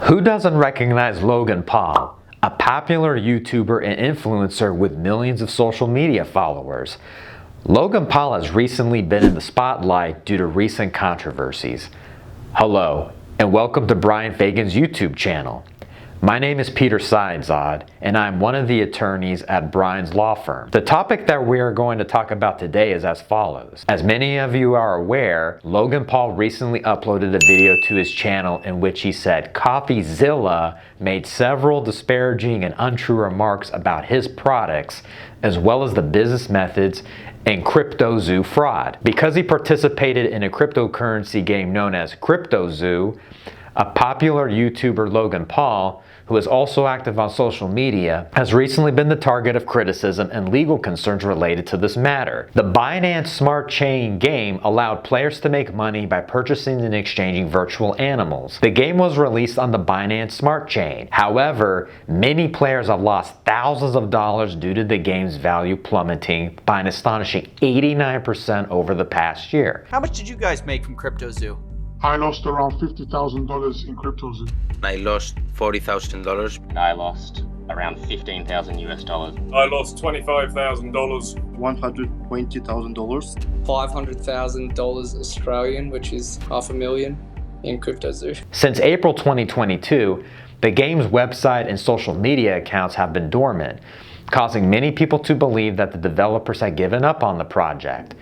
Who doesn't recognize Logan Paul, a popular YouTuber and influencer with millions of social media followers? Logan Paul has recently been in the spotlight due to recent controversies. Hello, and welcome to Bryan Fagan's YouTube channel. My name is Peter Sayadzad, and I'm one of the attorneys at Bryan's law firm. The topic that we are going to talk about today is as follows. As many of you are aware, Logan Paul recently uploaded a video to his channel in which he said CoffeeZilla made several disparaging and untrue remarks about his products, as well as the business methods and CryptoZoo fraud. Because he participated in a cryptocurrency game known as CryptoZoo, a popular YouTuber, Logan Paul, who is also active on social media, has recently been the target of criticism and legal concerns related to this matter. The Binance Smart Chain game allowed players to make money by purchasing and exchanging virtual animals. The game was released on the Binance Smart Chain. However, many players have lost thousands of dollars due to the game's value plummeting by an astonishing 89% over the past year. How much did you guys make from CryptoZoo? I lost around $50,000 in CryptoZoo. I lost $40,000. I lost around $15,000 US dollars. I lost $25,000. $120,000. $500,000 Australian, which is $500,000 in CryptoZoo. Since April 2022, the game's website and social media accounts have been dormant, causing many people to believe that the developers had given up on the project.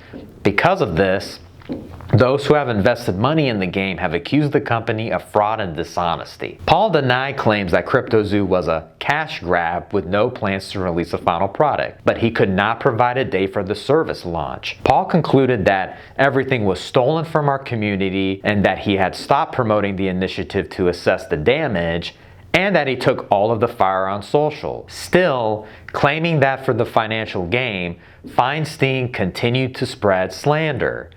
Because of this, those who have invested money in the game have accused the company of fraud and dishonesty. Paul denied claims that CryptoZoo was a cash grab with no plans to release a final product, but he could not provide a date for the service launch. Paul concluded that everything was stolen from our community and that he had stopped promoting the initiative to assess the damage, and that he took all of the fire on social. Still, claiming that for the financial gain, Feinstein continued to spread slander.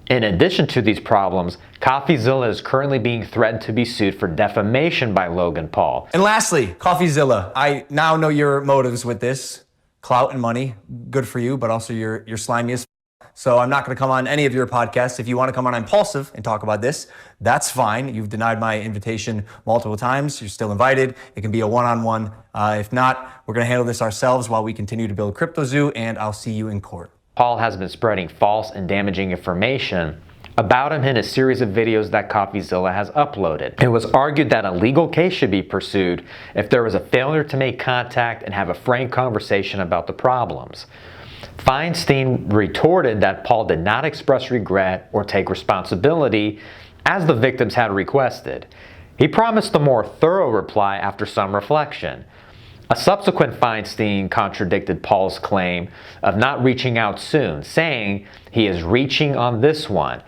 In addition to these problems, CoffeeZilla is currently being threatened to be sued for defamation by Logan Paul. And lastly, CoffeeZilla, I now know your motives with this. Clout and money, good for you, but also you're slimy as f***. So I'm not gonna come on any of your podcasts. If you wanna come on Impulsive and talk about this, that's fine. You've denied my invitation multiple times. You're still invited. It can be a one-on-one. If not, we're gonna handle this ourselves while we continue to build CryptoZoo, and I'll see you in court. Paul has been spreading false and damaging information about him in a series of videos that CoffeeZilla has uploaded. It was argued that a legal case should be pursued if there was a failure to make contact and have a frank conversation about the problems. Feinstein retorted that Paul did not express regret or take responsibility as the victims had requested. He promised a more thorough reply after some reflection. A subsequent Feinstein contradicted Paul's claim of not reaching out soon, saying he is reaching on this one.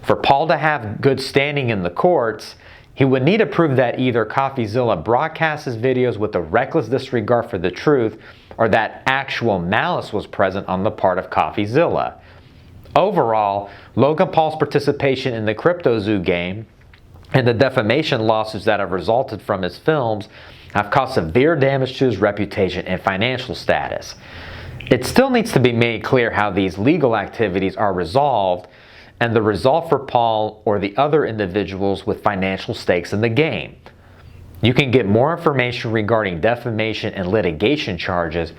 For Paul to have good standing in the courts, he would need to prove that either CoffeeZilla broadcasts his videos with a reckless disregard for the truth, or that actual malice was present on the part of CoffeeZilla. Overall, Logan Paul's participation in the CryptoZoo game and the defamation lawsuits that have resulted from his films have caused severe damage to his reputation and financial status. It still needs to be made clear how these legal activities are resolved and the result for Paul or the other individuals with financial stakes in the game. You can get more information regarding defamation and litigation charges,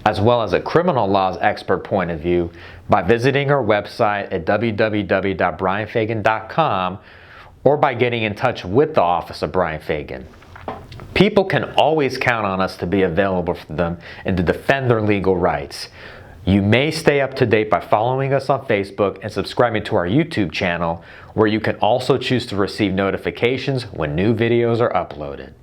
as well as a criminal laws expert point of view, by visiting our website at www.bryanfagan.com or by getting in touch with the office of Bryan Fagan. People can always count on us to be available for them and to defend their legal rights. You may stay up to date by following us on Facebook and subscribing to our YouTube channel, where you can also choose to receive notifications when new videos are uploaded.